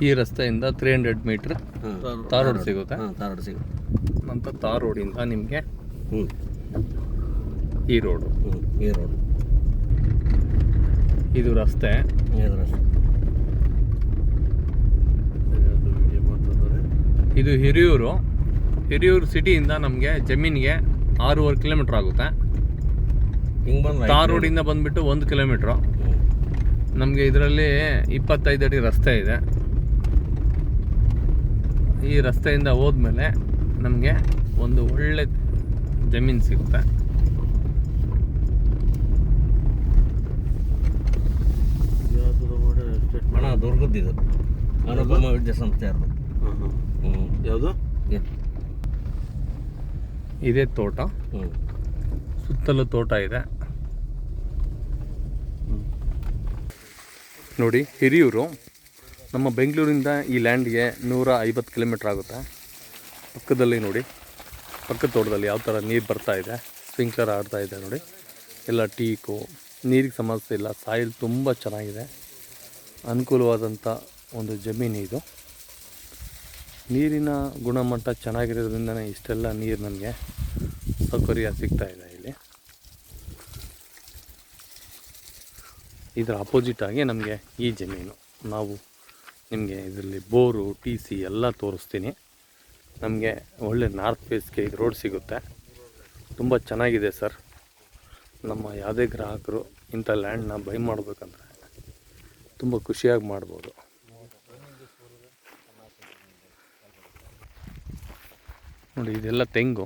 ಈ ರಸ್ತೆಯಿಂದ 300 metre tar road ಸಿಗುತ್ತೆ. ನಂತರ ತಾರ್ ರೋಡಿಂದ ನಿಮಗೆ ಈ ರೋಡು, ಇದು ರಸ್ತೆ. ಇದು ಹಿರಿಯೂರು ಸಿಟಿಯಿಂದ ನಮಗೆ ಜಮೀನಿಗೆ 6.5 ಕಿಲೋಮೀಟ್ರ್ ಆಗುತ್ತೆ. ತಾರ್ ರೋಡಿಂದ ಬಂದುಬಿಟ್ಟು 1 ಕಿಲೋಮೀಟ್ರು. ನಮಗೆ ಇದರಲ್ಲಿ 25 ಅಡಿ ರಸ್ತೆ ಇದೆ. ಈ ರಸ್ತೆಯಿಂದ ಹೋದ್ಮೇಲೆ ನಮಗೆ ಒಂದು ಒಳ್ಳೆ ಜಮೀನು ಸಿಗುತ್ತೆ. ದುರ್ಗದ್ದಿದು ಅನುಪಮ ವಿದ್ಯಾಸಂಸ್ಥೆ ಯಾವುದು ಇದೇ ತೋಟ, ಸುತ್ತಲೂ ತೋಟ ಇದೆ ನೋಡಿ. ಹಿರಿಯೂರು ನಮ್ಮ ಬೆಂಗಳೂರಿಂದ ಈ ಲ್ಯಾಂಡ್ಗೆ 150 ಕಿಲೋಮೀಟ್ರ್ ಆಗುತ್ತೆ. ಪಕ್ಕದಲ್ಲಿ ನೋಡಿ, ಪಕ್ಕದ ತೋಟದಲ್ಲಿ ಯಾವ ಥರ ನೀರು ಬರ್ತಾ ಇದೆ, ಸ್ಪ್ರಿಂಕ್ಲರ್ ಆಡ್ತಾ ಇದೆ ನೋಡಿ. ಎಲ್ಲ ಟೀಕು, ನೀರಿಗೆ ಸಮಸ್ಯೆ ಇಲ್ಲ, ಸಾಯಿಲ್ ತುಂಬ ಚೆನ್ನಾಗಿದೆ, ಅನುಕೂಲವಾದಂಥ ಒಂದು ಜಮೀನು ಇದು. ನೀರಿನ ಗುಣಮಟ್ಟ ಚೆನ್ನಾಗಿರೋದ್ರಿಂದನೇ ಇಷ್ಟೆಲ್ಲ ನೀರು ನಮಗೆ ಸೌಕರ್ಯ ಸಿಗ್ತಾ ಇದೆ ಇಲ್ಲಿ. ಇದರ ಅಪೋಸಿಟಾಗಿ ನಮಗೆ ಈ ಜಮೀನು, ನಾವು ನಿಮಗೆ ಇದರಲ್ಲಿ ಬೋರು, TC ಎಲ್ಲ ತೋರಿಸ್ತೀನಿ. ನಮಗೆ ಒಳ್ಳೆ ನಾರ್ತ್ ಫೇಸ್ಗೆ ಇದು ರೋಡ್ ಸಿಗುತ್ತೆ. ತುಂಬ ಚೆನ್ನಾಗಿದೆ ಸರ್. ನಮ್ಮ ಯಾವುದೇ ಗ್ರಾಹಕರು ಇಂಥ ಲ್ಯಾಂಡ್ನ ಬೈ ಮಾಡಬೇಕಂದ್ರೆ ತುಂಬ ಖುಷಿಯಾಗಿ ಮಾಡ್ಬೋದು. ನೋಡಿ, ಇದೆಲ್ಲ ತೆಂಗು.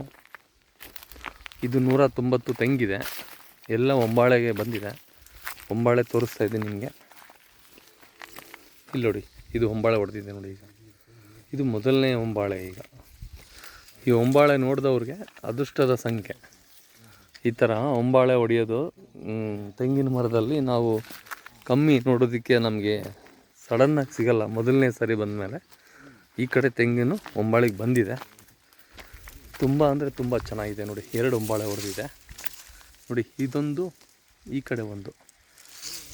ಇದು 190 ತೆಂಗಿದೆ. ಎಲ್ಲ ಒಂಬಾಳೆಗೆ ಬಂದಿದೆ. ಒಂಬಾಳೆ ತೋರಿಸ್ತಾ ಇದ್ದೀನಿ ನಿಮಗೆ. ಇಲ್ಲಿ ನೋಡಿ, ಇದು ಒಂಬಾಳೆ ಹೊಡೆದಿದೆ ನೋಡಿ. ಈಗ ಇದು ಮೊದಲನೇ ಒಂಬಾಳೆ. ಈಗ ಈ ಒಂಬಾಳೆ ನೋಡಿದವ್ರಿಗೆ ಅದೃಷ್ಟದ ಸಂಖ್ಯೆ. ಈ ಥರ ಒಂಬಾಳೆ ಹೊಡೆಯೋದು ತೆಂಗಿನ ಮರದಲ್ಲಿ ನಾವು ಕಮ್ಮಿ ನೋಡೋದಕ್ಕೆ ನಮಗೆ ಸಡನ್ನಾಗಿ ಸಿಗಲ್ಲ. ಮೊದಲನೇ ಸರಿ ಬಂದಮೇಲೆ ಈ ಕಡೆ ತೆಂಗಿನ ಒಂಬಾಳೆಗೆ ಬಂದಿದೆ. ತುಂಬ ಅಂದರೆ ತುಂಬ ಚೆನ್ನಾಗಿದೆ ನೋಡಿ. 2 ಒಂಬಾಳೆ ಹೊಡೆದಿದೆ ನೋಡಿ. ಇದೊಂದು, ಈ ಕಡೆ ಒಂದು,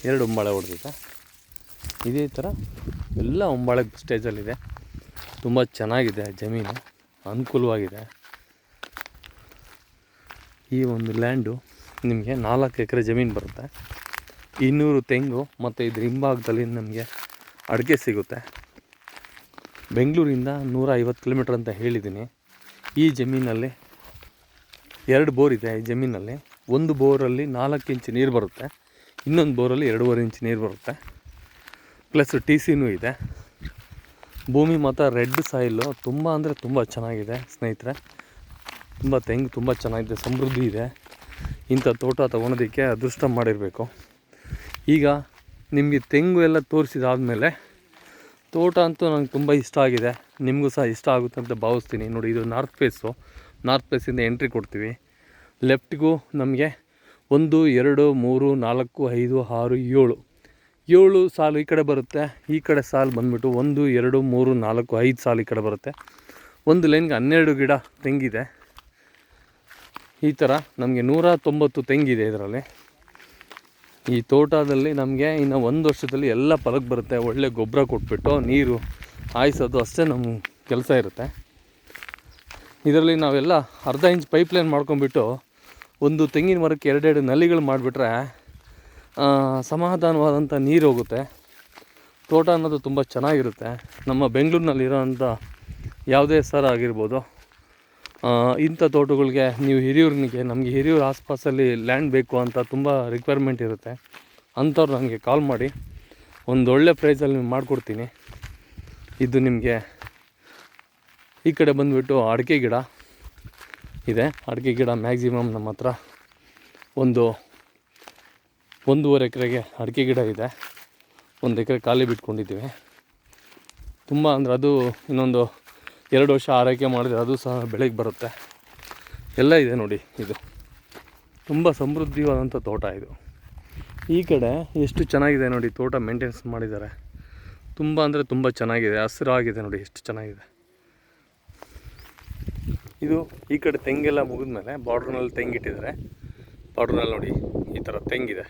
2 ಒಂಬಾಳೆ ಹೊಡೆದಿದೆ. ಇದೇ ಥರ ಎಲ್ಲ ಒಂಬಾಳೆ ಸ್ಟೇಜಲ್ಲಿದೆ. ತುಂಬ ಚೆನ್ನಾಗಿದೆ ಜಮೀನು, ಅನುಕೂಲವಾಗಿದೆ. ಈ ಒಂದು ಲ್ಯಾಂಡು ನಿಮಗೆ 4 ಎಕರೆ ಜಮೀನು ಬರುತ್ತೆ. 200 ತೆಂಗು ಮತ್ತು ಇದ್ರ ಹಿಂಭಾಗದಲ್ಲಿ ನಮಗೆ ಅಡಿಕೆ ಸಿಗುತ್ತೆ. ಬೆಂಗಳೂರಿಂದ 150 ಕಿಲೋಮೀಟ್ರ್ ಅಂತ ಹೇಳಿದ್ದೀನಿ. ಈ ಜಮೀನಲ್ಲಿ 2 ಬೋರ್ ಇದೆ. ಈ ಜಮೀನಲ್ಲಿ ಒಂದು ಬೋರಲ್ಲಿ 4 ಇಂಚ್ ನೀರು ಬರುತ್ತೆ, ಇನ್ನೊಂದು ಬೋರಲ್ಲಿ 2.5 ಇಂಚ್ ನೀರು ಬರುತ್ತೆ. ಪ್ಲಸ್ TCನೂ ಇದೆ. ಭೂಮಿ ಮಾತ್ರ ರೆಡ್ ಸಾಯಿಲು, ತುಂಬ ಅಂದರೆ ತುಂಬ ಚೆನ್ನಾಗಿದೆ ಸ್ನೇಹಿತರೆ. ತುಂಬ ತೆಂಗು ತುಂಬ ಚೆನ್ನಾಗಿದೆ, ಸಮೃದ್ಧಿ ಇದೆ. ಇಂಥ ತೋಟ ತೊಗೊಳೋದಕ್ಕೆ ಅದೃಷ್ಟ ಮಾಡಿರಬೇಕು. ಈಗ ನಿಮಗೆ ತೆಂಗು ಎಲ್ಲ ತೋರಿಸಿದಾದ್ಮೇಲೆ ತೋಟ ಅಂತೂ ನನಗೆ ತುಂಬ ಇಷ್ಟ ಆಗಿದೆ. ನಿಮಗೂ ಸಹ ಇಷ್ಟ ಆಗುತ್ತೆ ಅಂತ ಭಾವಿಸ್ತೀನಿ. ನೋಡಿ, ಇದು ನಾರ್ತ್ ಫೇಸು. ನಾರ್ತ್ ಫೇಸಿಂದ ಎಂಟ್ರಿ ಕೊಡ್ತೀವಿ. ಲೆಫ್ಟ್ಗೂ ನಮಗೆ 1, 2, 3, 4, 5, 6, 7 ಸಾಲು ಈ ಕಡೆ ಬರುತ್ತೆ. ಈ ಕಡೆ ಸಾಲು ಬಂದುಬಿಟ್ಟು 1, 2, 3, 4, 5 ಸಾಲು ಈ ಕಡೆ ಬರುತ್ತೆ. ಒಂದು ಲೈನ್ಗೆ 12 ಗಿಡ ತೆಂಗಿದೆ. ಈ ಥರ ನಮಗೆ 190 ತೆಂಗಿದೆ ಇದರಲ್ಲಿ. ಈ ತೋಟದಲ್ಲಿ ನಮಗೆ ಇನ್ನು 1 ವರ್ಷದಲ್ಲಿ ಎಲ್ಲ ಫಲಕ್ಕೆ ಬರುತ್ತೆ. ಒಳ್ಳೆ ಗೊಬ್ಬರ ಕೊಟ್ಬಿಟ್ಟು ನೀರು ಹಾಯಿಸೋದು ಅಷ್ಟೇ ನಮ್ಮ ಕೆಲಸ ಇರುತ್ತೆ. ಇದರಲ್ಲಿ ನಾವೆಲ್ಲ ಅರ್ಧ ಇಂಚ್ ಪೈಪ್ಲೈನ್ ಮಾಡ್ಕೊಂಬಿಟ್ಟು ಒಂದು ತೆಂಗಿನ ಮರಕ್ಕೆ 2 ನಲ್ಲಿಗಳು ಮಾಡಿಬಿಟ್ರೆ ಸಮಾಧಾನವಾದಂಥ ನೀರು ಹೋಗುತ್ತೆ. ತೋಟ ಅನ್ನೋದು ತುಂಬ ಚೆನ್ನಾಗಿರುತ್ತೆ. ನಮ್ಮ ಬೆಂಗಳೂರಿನಲ್ಲಿರೋಂಥ ಯಾವುದೇ ಸರ್ ಆಗಿರ್ಬೋದು, ಇಂಥ ತೋಟಗಳಿಗೆ ನೀವು ಹಿರಿಯೂರಿಗೆ, ನಮಗೆ ಹಿರಿಯೂರು ಆಸ್ಪಾಸಲ್ಲಿ ಲ್ಯಾಂಡ್ ಬೇಕು ಅಂತ ತುಂಬ ರಿಕ್ವೈರ್ಮೆಂಟ್ ಇರುತ್ತೆ. ಅಂಥವ್ರು ನನಗೆ ಕಾಲ್ ಮಾಡಿ ಒಂದೊಳ್ಳೆ ಪ್ರೈಸಲ್ಲಿ ಮಾಡಿಕೊಡ್ತೀನಿ. ಇದು ನಿಮಗೆ ಈ ಕಡೆ ಬಂದುಬಿಟ್ಟು ಅಡಿಕೆ ಗಿಡ ಇದೆ. ಅಡಿಕೆ ಗಿಡ ಮ್ಯಾಕ್ಸಿಮಮ್ ನಮ್ಮ ಹತ್ರ 1.5 ಎಕರೆಗೆ ಅಡಿಕೆ ಗಿಡ ಇದೆ. 1 ಎಕರೆ ಖಾಲಿ ಬಿಟ್ಕೊಂಡಿದ್ದೀವಿ. ತುಂಬ ಅಂದರೆ ಅದು ಇನ್ನೊಂದು 2 ವರ್ಷ ಆರೈಕೆ ಮಾಡಿದರೆ ಅದು ಸಹ ಬೆಳೆಗೆ ಬರುತ್ತೆ. ಎಲ್ಲ ಇದೆ ನೋಡಿ. ಇದು ತುಂಬ ಸಮೃದ್ಧಿಯಾದಂಥ ತೋಟ ಇದು. ಈ ಕಡೆ ಎಷ್ಟು ಚೆನ್ನಾಗಿದೆ ನೋಡಿ, ತೋಟ ಮೇಂಟೆನೆನ್ಸ್ ಮಾಡಿದ್ದಾರೆ. ತುಂಬ ಅಂದರೆ ತುಂಬ ಚೆನ್ನಾಗಿದೆ, ಹಸಿರಾಗಿದೆ ನೋಡಿ, ಎಷ್ಟು ಚೆನ್ನಾಗಿದೆ. ಇದು ಈ ಕಡೆ ತೆಂಗೆಲ್ಲ ಮುಗಿದ್ಮೇಲೆ ಬಾರ್ಡ್ರ್ನಲ್ಲಿ ತೆಂಗಿಟ್ಟಿದ್ದಾರೆ. ಬಾರ್ಡ್ರ್ನಲ್ಲಿ ನೋಡಿ ಈ ಥರ ತೆಂಗಿದೆ.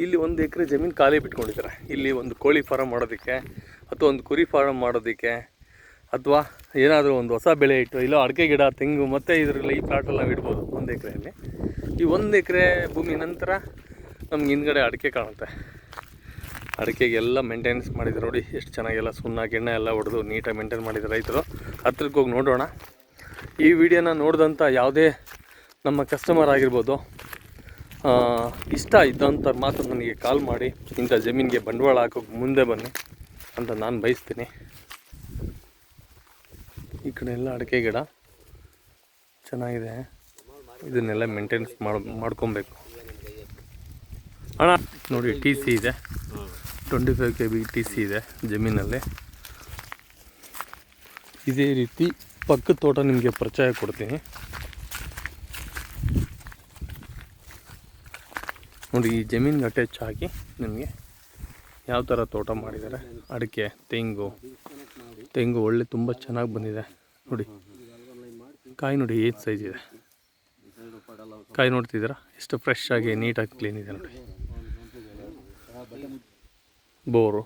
ಇಲ್ಲಿ 1 ಎಕರೆ ಜಮೀನು ಖಾಲಿ ಬಿಟ್ಕೊಂಡಿದ್ದಾರೆ. ಇಲ್ಲಿ ಒಂದು ಕೋಳಿ ಫಾರಮ್ ಮಾಡೋದಕ್ಕೆ ಅಥವಾ ಒಂದು ಕುರಿ ಫಾರಮ್ ಮಾಡೋದಕ್ಕೆ ಅಥವಾ ಏನಾದರೂ ಒಂದು ಹೊಸ ಬೆಳೆ ಇಟ್ಟು ಇಲ್ಲ ಅಡಿಕೆ ಗಿಡ ತೆಂಗು ಮತ್ತು ಇದರಲ್ಲಿ ಈ ಪ್ಲಾಟಲ್ಲಿ ನಾವು ಇಡ್ಬೋದು 1 ಎಕರೆಯಲ್ಲಿ. ಈ 1 ಎಕರೆ ಭೂಮಿ ನಂತರ ನಮ್ಗೆ ಹಿಂದ್ಗಡೆ ಅಡಿಕೆ ಕಾಣುತ್ತೆ. ಅಡಿಕೆಗೆಲ್ಲ ಮೇಂಟೆನೆನ್ಸ್ ಮಾಡಿದ್ರು ನೋಡಿ, ಎಷ್ಟು ಚೆನ್ನಾಗೆಲ್ಲ ಸುಣ್ಣ ಗಿಣ್ಣೆ ಎಲ್ಲ ಹೊಡೆದು ನೀಟಾಗಿ ಮೇಂಟೈನ್ ಮಾಡಿದ್ದಾರೆ ರೈತರು. ಹತ್ರಕ್ಕೆ ಹೋಗಿ ನೋಡೋಣ. ಈ ವಿಡಿಯೋನ ನೋಡಿದಂಥ ಯಾವುದೇ ನಮ್ಮ ಕಸ್ಟಮರ್ ಆಗಿರ್ಬೋದು, ಇಷ್ಟ ಇದ್ದಂಥ ಮಾತ್ರ ನನಗೆ ಕಾಲ್ ಮಾಡಿ ಇಂಥ ಜಮೀನಿಗೆ ಬಂಡವಾಳ ಹಾಕೋಕೆ ಮುಂದೆ ಬನ್ನಿ ಅಂತ ನಾನು ಬಯಸ್ತೀನಿ. ಈ ಕಡೆ ಎಲ್ಲ ಅಡಿಕೆ ಗಿಡ ಚೆನ್ನಾಗಿದೆ, ಇದನ್ನೆಲ್ಲ ಮೇಂಟೆನೆನ್ಸ್ ಮಾಡ್ಕೊಬೇಕು. ಅಣ್ಣ ನೋಡಿ, ಟಿ ಸಿ ಇದೆ, 25 kb ಟಿ ಸಿ ಇದೆ ಜಮೀನಲ್ಲಿ. ಇದೇ ರೀತಿ ಪಕ್ಕದ ತೋಟ ನಿಮಗೆ ಪರಿಚಯ ಕೊಡ್ತೀನಿ ನೋಡಿ. ಈ ಜಮೀನಿಗೆ ಅಟ್ಯಾಚ್ ಆಗಿ ನಿಮಗೆ ಯಾವ ಥರ ತೋಟ ಮಾಡಿದ್ದಾರೆ. ಅಡಿಕೆ, ತೆಂಗು ಒಳ್ಳೆ ತುಂಬ ಚೆನ್ನಾಗಿ ಬಂದಿದೆ ನೋಡಿ. ಕಾಯಿ ನೋಡಿ ಏಜ್ ಸೈಜ್ ಇದೆ. ಕಾಯಿ ನೋಡ್ತಿದ್ದೀರಾ ಎಷ್ಟು ಫ್ರೆಶ್ ಆಗಿ ನೀಟಾಗಿ ಕ್ಲೀನ್ ಇದೆ ನೋಡಿ. ಬೋರು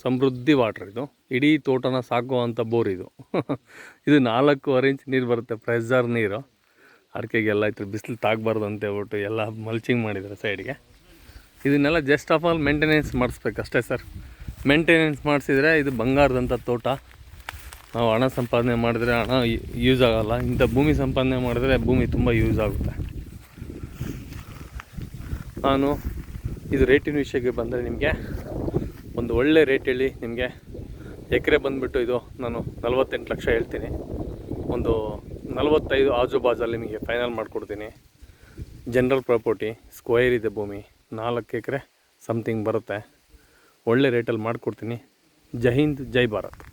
ಸಮೃದ್ಧಿ ವಾಟ್ರ್. ಇದು ಇಡೀ ತೋಟನ ಸಾಕುವಂಥ ಬೋರ್ ಇದು. ಇದು 4.5 ಇಂಚ್ ನೀರು ಬರುತ್ತೆ, ಪ್ರೆಷರ್ ನೀರು. ಅಡಿಕೆಗೆಲ್ಲ ಇತ್ತು ಬಿಸಿಲು ತಾಗಬಾರ್ದು ಅಂತ ಹೇಳ್ಬಿಟ್ಟು ಎಲ್ಲ ಮಲ್ಚಿಂಗ್ ಮಾಡಿದ್ದಾರೆ ಸೈಡ್ಗೆ. ಇದನ್ನೆಲ್ಲ ಜಸ್ಟ್ ಆಫ್ ಆಲ್ ಮೇಂಟೆನೆನ್ಸ್ ಮಾಡಿಸ್ಬೇಕು ಅಷ್ಟೇ ಸರ್. ಮೇಂಟೆನೆನ್ಸ್ ಮಾಡಿಸಿದರೆ ಇದು ಬಂಗಾರದಂಥ ತೋಟ. ನಾವು ಹಣ ಸಂಪಾದನೆ ಮಾಡಿದ್ರೆ ಹಣ ಯೂಸ್ ಆಗೋಲ್ಲ. ಇಂಥ ಭೂಮಿ ಸಂಪಾದನೆ ಮಾಡಿದ್ರೆ ಭೂಮಿ ತುಂಬ ಯೂಸ್ ಆಗುತ್ತೆ. ನಾನು ಇದು ರೇಟಿನ ವಿಷಯಕ್ಕೆ ಬಂದರೆ ನಿಮಗೆ ಒಂದು ಒಳ್ಳೆ ರೇಟ್ ಹೇಳಿ ನಿಮಗೆ ಎಕರೆ ಬಂದುಬಿಟ್ಟು ಇದು ನಾನು 48 ಲಕ್ಷ ಹೇಳ್ತೀನಿ. ಒಂದು 45 ಆಜು ಬಾಜಲ್ಲಿ ನಿಮಗೆ ಫೈನಲ್ ಮಾಡಿಕೊಡ್ತೀನಿ. ಜನರಲ್ ಪ್ರಾಪರ್ಟಿ, ಸ್ಕ್ವೈರ್ ಇದೆ ಭೂಮಿ, 4 ಎಕರೆ ಸಮಥಿಂಗ್ ಬರುತ್ತೆ. ಒಳ್ಳೆ ರೇಟಲ್ಲಿ ಮಾಡಿಕೊಡ್ತೀನಿ. ಜೈ ಹಿಂದ್, ಜೈ ಭಾರತ್.